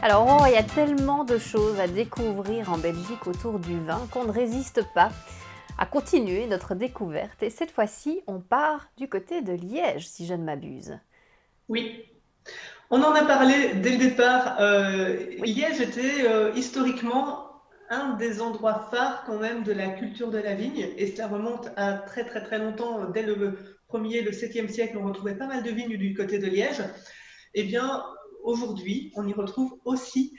Alors, il y a tellement de choses à découvrir en Belgique autour du vin qu'on ne résiste pas à continuer notre découverte. Et cette fois-ci, on part du côté de Liège, si je ne m'abuse. Oui, on en a parlé dès le départ. Oui. Liège était historiquement un des endroits phares quand même de la culture de la vigne, et cela remonte à très très très longtemps. Dès le 1er, le 7e siècle, on retrouvait pas mal de vignes du côté de Liège. Eh bien, aujourd'hui, on y retrouve aussi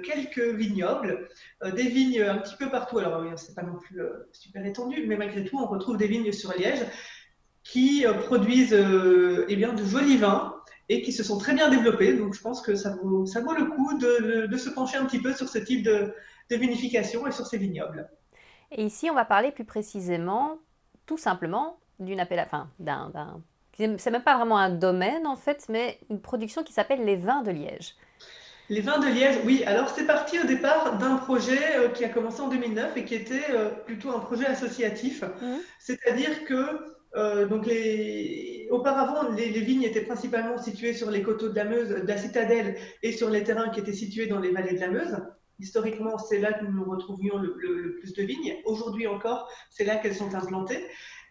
quelques vignobles, des vignes un petit peu partout. Alors, c'est pas non plus super étendu, mais malgré tout, on retrouve des vignes sur Liège qui produisent eh bien, de jolis vins et qui se sont très bien développés. Donc je pense que ça vaut le coup de se pencher un petit peu sur ce type de vinification et sur ces vignobles. Et ici, on va parler plus précisément, tout simplement, d'une appellation, enfin, c'est même pas vraiment un domaine en fait, mais une production qui s'appelle les vins de Liège. Les vins de Liège, oui, alors c'est parti au départ d'un projet qui a commencé en 2009 et qui était plutôt un projet associatif. Mhm. C'est-à-dire que auparavant, les vignes étaient principalement situées sur les coteaux de la Meuse, de la Citadelle, et sur les terrains qui étaient situés dans les vallées de la Meuse. Ok. Historiquement, c'est là que nous retrouvions le plus de vignes. Aujourd'hui encore, c'est là qu'elles sont implantées.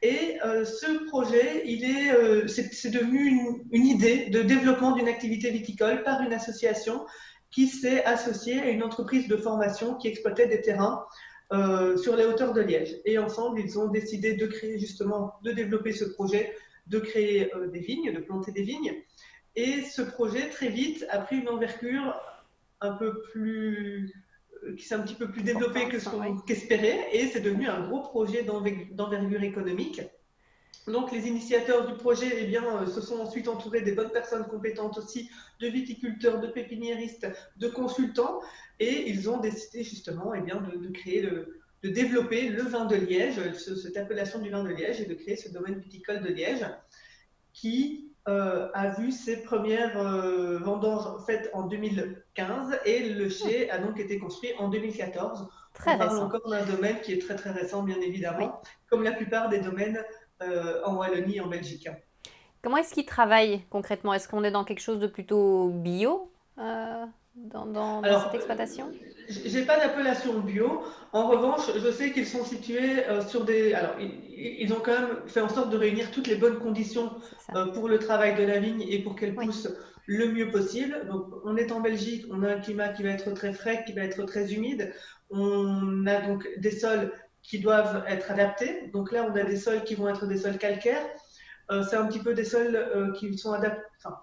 Et ce projet, c'est devenu une idée de développement d'une activité viticole par une association qui s'est associée à une entreprise de formation qui exploitait des terrains sur les hauteurs de Liège. Et ensemble, ils ont décidé de créer justement, de développer ce projet, de créer des vignes, de planter des vignes. Et ce projet, très vite, a pris une envergure un peu plus qui s'est un petit peu plus développé que Importante, ce oui. qu'on qu'espérait, et c'est devenu un gros projet d'envergure économique. Donc les initiateurs du projet eh bien, se sont ensuite entourés des bonnes personnes compétentes aussi, de viticulteurs, de pépiniéristes, de consultants, et ils ont décidé justement eh bien, de créer, de développer le vin de Liège, cette appellation du vin de Liège, et de créer ce domaine viticole de Liège qui a vu ses premières vendanges faites en 2015, et le Hmm. chai a donc été construit en 2014. On Très parle récent. encore d'un domaine qui est très très récent, bien Oui. évidemment, comme la plupart des domaines en Wallonie et en Belgique. Comment est-ce qu'ils travaillent concrètement? Est-ce qu'on est dans quelque chose de plutôt bio dans cette Alors, exploitation? j'ai pas d'appellation bio. En revanche, je sais qu'ils sont situés sur des. Alors, ils ont quand même fait en sorte de réunir toutes les bonnes conditions C'est ça. pour le travail de la vigne et pour qu'elle Oui. pousse le mieux possible. Donc, on est en Belgique, on a un climat qui va être très frais, qui va être très humide. On a donc des sols qui doivent être adaptés. Donc là, on a des sols qui vont être des sols calcaires. C'est un petit peu des sols qui sont enfin,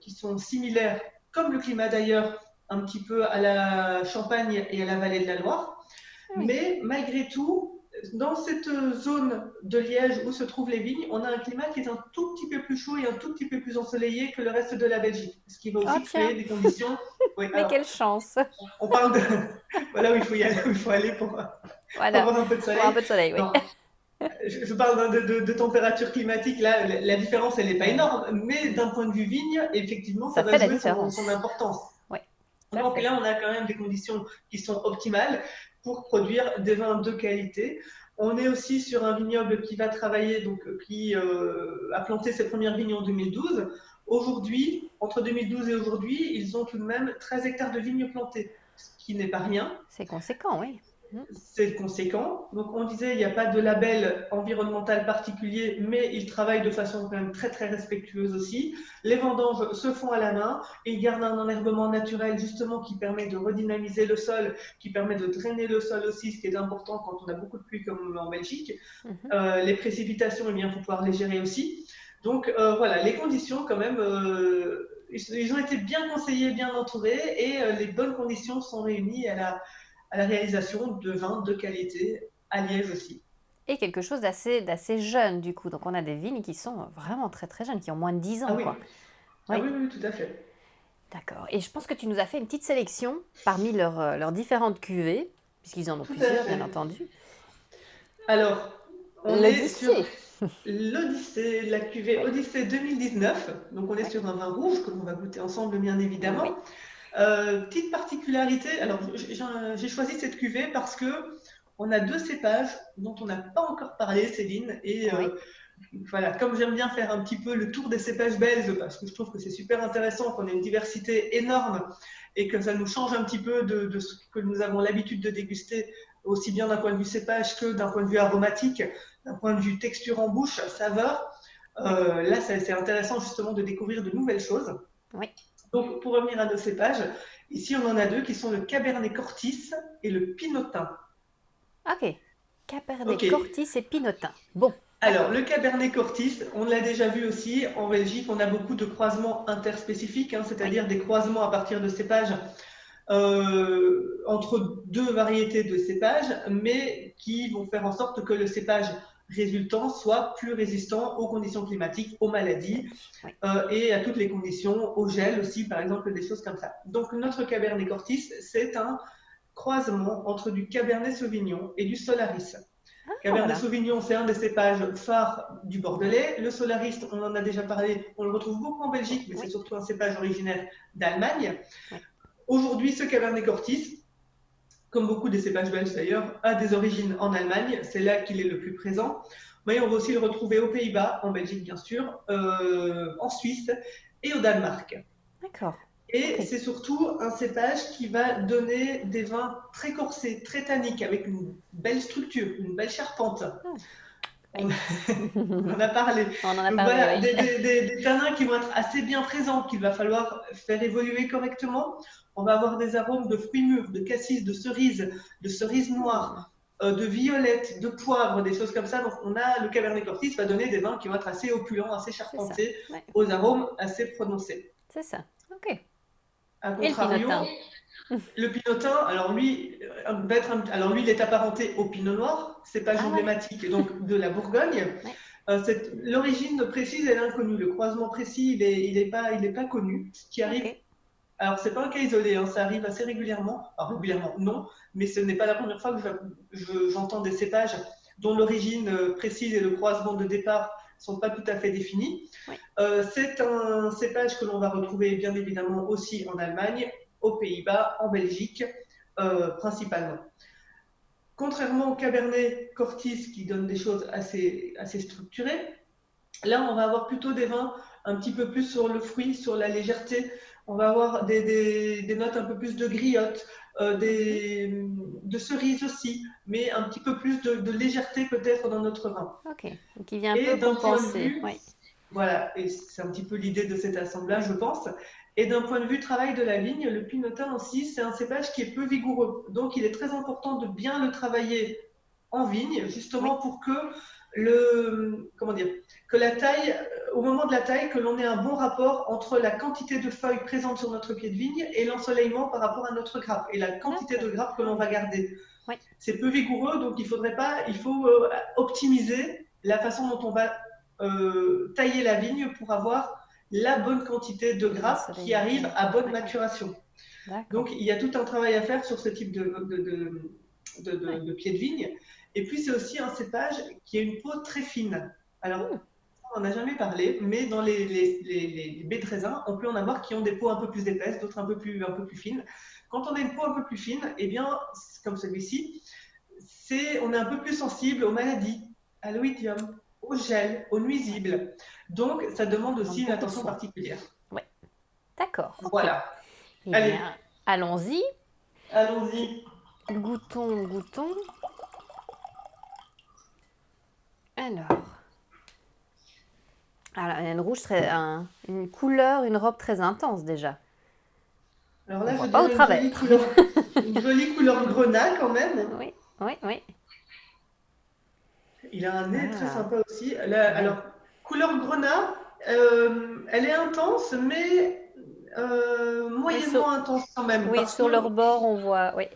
qui sont similaires, comme le climat d'ailleurs, un petit peu à la Champagne et à la vallée de la Loire. Ah oui. Mais malgré tout, dans cette zone de Liège où se trouvent les vignes, on a un climat qui est un tout petit peu plus chaud et un tout petit peu plus ensoleillé que le reste de la Belgique, ce qui va Oh aussi tiens, créer des conditions. Oui, mais alors, quelle chance! on parle de. Voilà où il faut y aller, où il faut aller pour Voilà, avoir un peu de avoir un soleil. peu de soleil, oui. Non, je parle de température climatique, là, la différence, elle n'est pas Mais énorme, mais d'un point de vue vigne, effectivement, ça ça va fait la jouer son différence. importance. Oui, tout à Donc fait. là, on a quand même des conditions qui sont optimales pour produire des vins de qualité. On est aussi sur un vignoble qui va travailler, donc qui a planté ses premières vignes en 2012. Aujourd'hui, entre 2012 et aujourd'hui, ils ont tout de même 13 hectares de vignes plantées, ce qui n'est pas rien. C'est conséquent, oui. Mm. C'est conséquent. Donc on disait, il n'y a pas de label environnemental particulier, mais ils travaillent de façon quand même très très respectueuse aussi. Les vendanges se font à la main, et ils gardent un enherbement naturel justement qui permet de redynamiser le sol, qui permet de drainer le sol aussi, ce qui est important quand on a beaucoup de pluie comme en Belgique. Mhm. Les précipitations, eh bien, il faut pouvoir les gérer aussi. Donc voilà, les conditions quand même, ils ont été bien conseillés, bien entourés, et les bonnes conditions sont réunies à la réalisation de vins de qualité à Liège aussi. Et quelque chose d'assez jeune, du coup. Donc, on a des vignes qui sont vraiment très très jeunes, qui ont moins de 10 Ah ans, oui, quoi. ah Oui, oui, oui, tout à fait. d'accord. Et je pense que tu nous as fait une petite sélection parmi leurs différentes cuvées, puisqu'ils en ont Tout à plusieurs, bien fait. entendu. Alors, on est sur L'Odyssée. l'Odyssée, la cuvée Oui, Odyssée 2019. Donc, on est oui, sur un vin rouge que l'on va goûter ensemble, bien oui. évidemment. Petite particularité, alors j'ai choisi cette cuvée parce que on a deux cépages dont on n'a pas encore parlé, Céline, et Oui. voilà, comme j'aime bien faire un petit peu le tour des cépages belges, parce que je trouve que c'est super intéressant, qu'on ait une diversité énorme et que ça nous change un petit peu de ce que nous avons l'habitude de déguster, aussi bien d'un point de vue cépage que d'un point de vue aromatique, d'un point de vue texture en bouche, saveur. Oui, Là, c'est intéressant justement de découvrir de nouvelles choses. oui. Donc, pour revenir à nos cépages, ici on en a deux qui sont le Cabernet Cortis et le Pinotin. Ok. Ok, Cabernet Cortis et Pinotin. Bon, alors, d'accord. le Cabernet Cortis, on l'a déjà vu aussi, en Belgique, on a beaucoup de croisements interspécifiques, hein, Oui, c'est-à-dire des croisements à partir de cépages entre deux variétés de cépages, mais qui vont faire en sorte que le cépage résultant soit plus résistant aux conditions climatiques, aux maladies belge. Oui, et à toutes les conditions, au gel aussi, par exemple, des choses comme ça. Donc, oui. notre Cabernet Cortis, c'est un croisement entre du Cabernet Sauvignon et du Solaris. Ah, Cabernet voilà. Sauvignon, c'est un des cépages phares du Bordelais. Le Solariste, on en a déjà parlé, on le retrouve beaucoup en Belgique, mais c'est Oui, surtout un cépage originaire d'Allemagne. oui. Aujourd'hui, ce Cabernet Cortis, comme beaucoup des cépages belges d'ailleurs, a des origines en Allemagne. C'est là qu'il est le plus présent. Mais on va aussi le retrouver aux Pays-Bas, en Belgique bien sûr, en Suisse et au Danemark. D'accord. Et Ok. c'est surtout un cépage qui va donner des vins très corsés, très tanniques, avec une belle structure, une belle charpente. Ah, On, oui. on en a parlé. On en a Donc parlé, voilà, oui. des tanins qui vont être assez bien présents, qu'il va falloir faire évoluer correctement. On va avoir des arômes de fruits mûrs, de cassis, de cerises Hmm, noires, de violettes, de poivre, des choses comme ça. Donc on a le Cabernet Cortis va donner des vins qui vont être assez opulents, assez c'est ça. charpentés, Ouais, aux arômes assez prononcés. c'est ça. Ok. A Et le contrario, Pinotin? le pinotin, alors lui, il est apparenté au pinot noir, cépage Ah ouais. emblématique donc de la Bourgogne. Ouais. L'origine précise est inconnue. Le croisement précis, il est pas connu. Ce qui Ok. arrive, alors c'est pas un cas isolé, hein, ça arrive assez régulièrement. Alors, régulièrement, non, mais ce n'est pas la première fois que j'entends des cépages dont l'origine précise et le croisement de départ sont pas tout à fait définis. Oui. C'est un cépage que l'on va retrouver bien évidemment aussi en Allemagne, aux Pays-Bas, en Belgique, principalement. Contrairement au Cabernet Cortis qui donne des choses assez structurées, là, on va avoir plutôt des vins un petit peu plus sur le fruit, sur la légèreté. On va avoir des notes un peu plus de griotte, Mhm. de cerises aussi, mais un petit peu plus de légèreté peut-être dans notre vin. Ok. Donc il vient un Et peu d'un point de compenser. vue, Oui. voilà, et c'est un petit peu l'idée de cet assemblage, Oui. je pense. Et d'un point de vue travail de la vigne, le pinotin aussi, c'est un cépage qui est peu vigoureux. Donc, il est très important de bien le travailler en vigne, Oui. justement pour que comment dire, que la taille, au moment de la taille, que l'on ait un bon rapport entre la quantité de feuilles présentes sur notre pied de vigne et l'ensoleillement par rapport à notre grappe et la quantité D'accord. de grappe que Ah l'on oui. va garder. Oui. C'est peu vigoureux, donc il faut optimiser la façon dont on va tailler la vigne pour avoir la bonne quantité de grappe qui arrive L'ensoleillement. à bonne Oui. Oui. maturation. D'accord. Donc, il y a tout un travail à faire sur ce type Oui. de pied de vigne. Et puis, c'est aussi un cépage qui a une peau très fine. Alors, Hmm. on n'en a jamais parlé, mais dans les baies de raisin, on peut en avoir qui ont des peaux un peu plus épaisses, d'autres un peu plus fines. Quand on a une peau un peu plus fine, eh bien, comme celui-ci, on est un peu plus sensible aux maladies, à l'oïdium, au gel, aux Ouais. nuisibles. Donc, ça demande Ça demande aussi une beaucoup de attention soins. particulière. Oui. D'accord. Ok. Voilà. Eh Allez, bien, allons-y. allons-y. Goûtons, goûtons. Alors. Alors, il y a une rouge une couleur, une robe très intense déjà. Alors On là, je voit pas au dirais travers. une jolie couleur grenat quand même. Oui, oui, oui. Il a un nez très Ah, sympa aussi. Là, oui. alors, couleur grenat, elle est intense, mais Mais sur, moyennement intense quand même. oui, Parce sur que leur bord, on voit. Oui,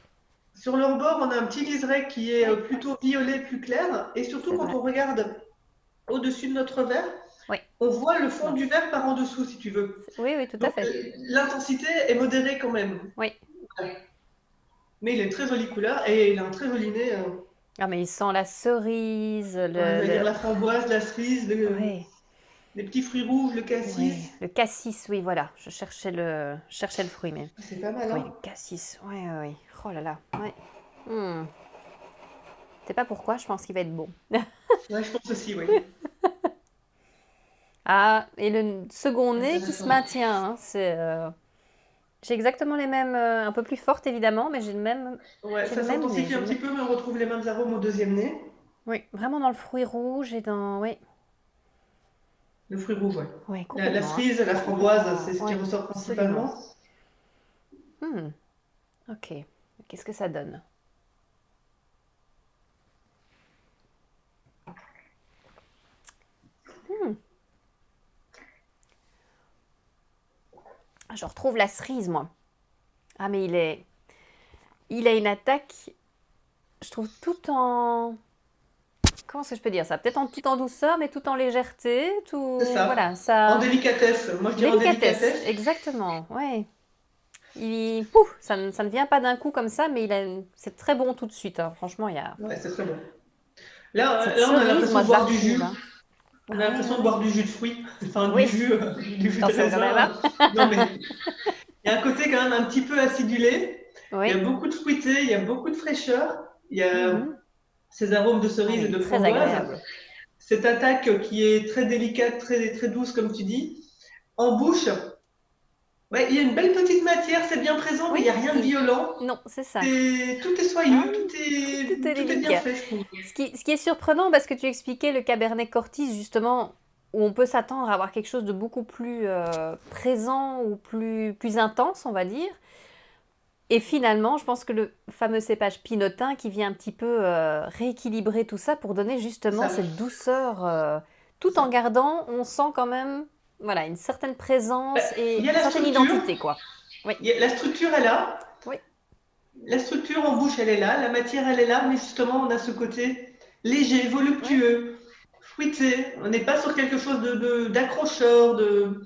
sur leur bord, on a un petit liseré qui est oui, oui. plutôt violet, plus clair. Et surtout, C'est quand vrai. on regarde au-dessus de notre verre, Oui. on voit le fond Non. du verre par en dessous, si tu veux. Oui, oui, tout à Donc, fait. l'intensité est modérée quand même. Oui. Ouais. Mais il a une très jolie couleur et il a un très joli nez. Ah, mais il sent la cerise, Ouais, j'allais dire la framboise, la cerise, Oui, les petits fruits rouges, le oui. cassis. Le cassis, oui, voilà. Je cherchais le fruit, mais. C'est pas mal, Oui, le hein? cassis. Oui, oui, oui. Oh là là. Oui. Je sais pas pourquoi, je pense qu'il va être bon. Ouais, je pense aussi, oui. Ah, et le second nez qui se Intéressant. maintient, hein, j'ai exactement les mêmes, un peu plus fortes évidemment, mais Ouais, j'ai le ça même nez. s'intensifie un petit peu, mais on retrouve les mêmes arômes au deuxième nez. Oui, vraiment dans le fruit rouge et dans, oui, Le fruit rouge, ouais. oui, La complètement, hein, cerise, la framboise, complètement, c'est ce qui oui, ressort absolument. principalement. Hmm, ok, qu'est-ce que ça donne? Hmm, je retrouve la cerise, moi. Ah, mais il a une attaque, je trouve tout en, comment est-ce que je peux dire ça? Peut-être tout en douceur, mais tout en légèreté, C'est tout, voilà, ça. En ça, délicatesse. Moi, je dirais en délicatesse, délicatesse. exactement, ouais. Pouf, ça ne vient pas d'un coup comme ça, mais c'est très bon tout de suite, hein. Franchement, Ouais, c'est très bon. cette Là, on a cerise, l'impression moi, de je la boire du retrouve, jus. hein. On a Ah oui, l'impression de oui, boire du jus de fruits, enfin oui. du jus de Attention quand même, raisin. hein. Non, mais il y a un côté quand même un petit peu acidulé. Il y a Oui. beaucoup de fruité, il y a beaucoup de fraîcheur. Il y a Mhm. ces arômes de Ah cerise et oui, de très framboise. agréable. Cette attaque qui est très délicate, très, très douce, comme tu dis. En bouche, ouais, il y a une belle petite matière, c'est bien présent, mais il Oui, n'y a rien de violent. non, c'est ça. Tout est Ah, soyeux, tout est tout est bien délicat. fait, je trouve. Ce qui est surprenant, parce que tu expliquais le Cabernet Cortis, justement, où on peut s'attendre à avoir quelque chose de beaucoup plus présent ou plus intense, on va dire. Et finalement, je pense que le fameux cépage pinotin qui vient un petit peu rééquilibrer tout ça pour donner C'est justement ça, cette douceur, c'est tout en ça. gardant, on sent quand même, voilà, une certaine Bah, présence il et y a une la certaine structure, identité, quoi. Oui, la structure est là, oui, la structure en bouche elle est là, la matière elle est là, mais justement on a ce côté léger, oui. voluptueux, fruité. On n'est pas sur quelque chose d'accrocheur, de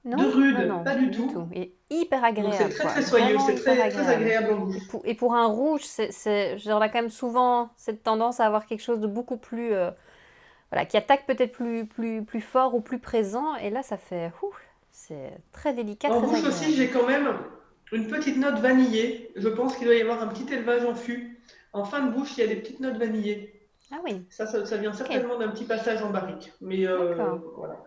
Non, non, rude, non, pas du du tout. tout. Et hyper Donc c'est agréable, très quoi. très soyeux, Vraiment c'est hyper très très agréable. agréable en bouche. Et pour un rouge, genre, on a quand même souvent cette tendance à avoir quelque chose de beaucoup plus, voilà, qui attaque peut-être plus fort ou plus présent. Et là, ça fait, c'est très délicat, En très bouche aussi, agréable. j'ai quand même une petite note vanillée. Je pense qu'il doit y avoir un petit élevage en fût. En fin de bouche, il y a des petites notes vanillées. Ah oui, Ça vient ok, certainement d'un petit passage en barrique. Mais d'accord. voilà.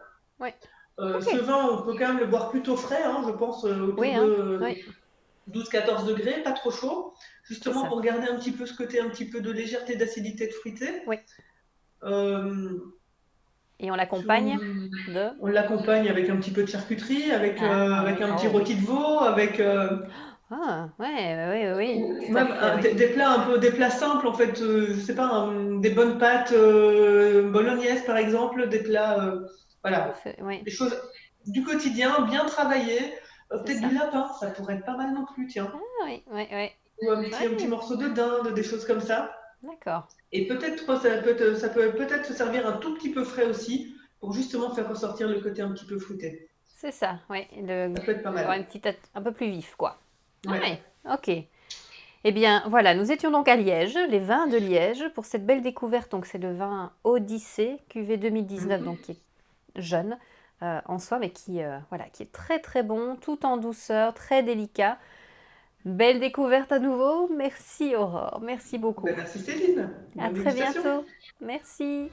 Ouais, Ce ok. vin, on peut quand même le boire plutôt frais, hein, je pense, Oui, autour hein, de oui, 12-14 degrés, pas trop chaud, c'est justement ça. pour garder un petit peu ce côté un petit peu de légèreté, d'acidité, de fruité. Oui. Euh, Et on sur l'accompagne une- de... On l'accompagne avec un petit peu de charcuterie, Ah avec oui, un petit oh oui. rôti de veau, avec Ah, ouais, oui, oui, oui, ou tout à même fait, oui. des plats un peu des plats simples en fait, je sais pas, des bonnes pâtes bolognaises par exemple, des plats Oui, voilà, oui, des choses du quotidien bien travaillées, c'est peut-être du ça. lapin, ça pourrait être pas mal non plus, tiens. Ah oui, oui, oui. Ou un petit Oui, morceau de dinde, des choses comme ça. d'accord. Et peut-être ça peut peut-être se servir un tout petit peu frais aussi pour justement faire ressortir le côté un petit peu fruité. C'est ça, oui. Ça peut être pas Avoir mal. une petite un peu plus vif, quoi. Ah Ouais. oui, ok. Eh bien, voilà, nous étions donc à Liège, les vins de Liège, pour cette belle découverte. Donc, c'est le vin Odyssée, cuvée 2019, Mhm. donc qui est jeune en soi, mais voilà, qui est très très bon, tout en douceur, très délicat. Belle découverte à nouveau. Merci Aurore, merci beaucoup. Ben, merci Céline. À Bonne très dégustation. bientôt. Merci.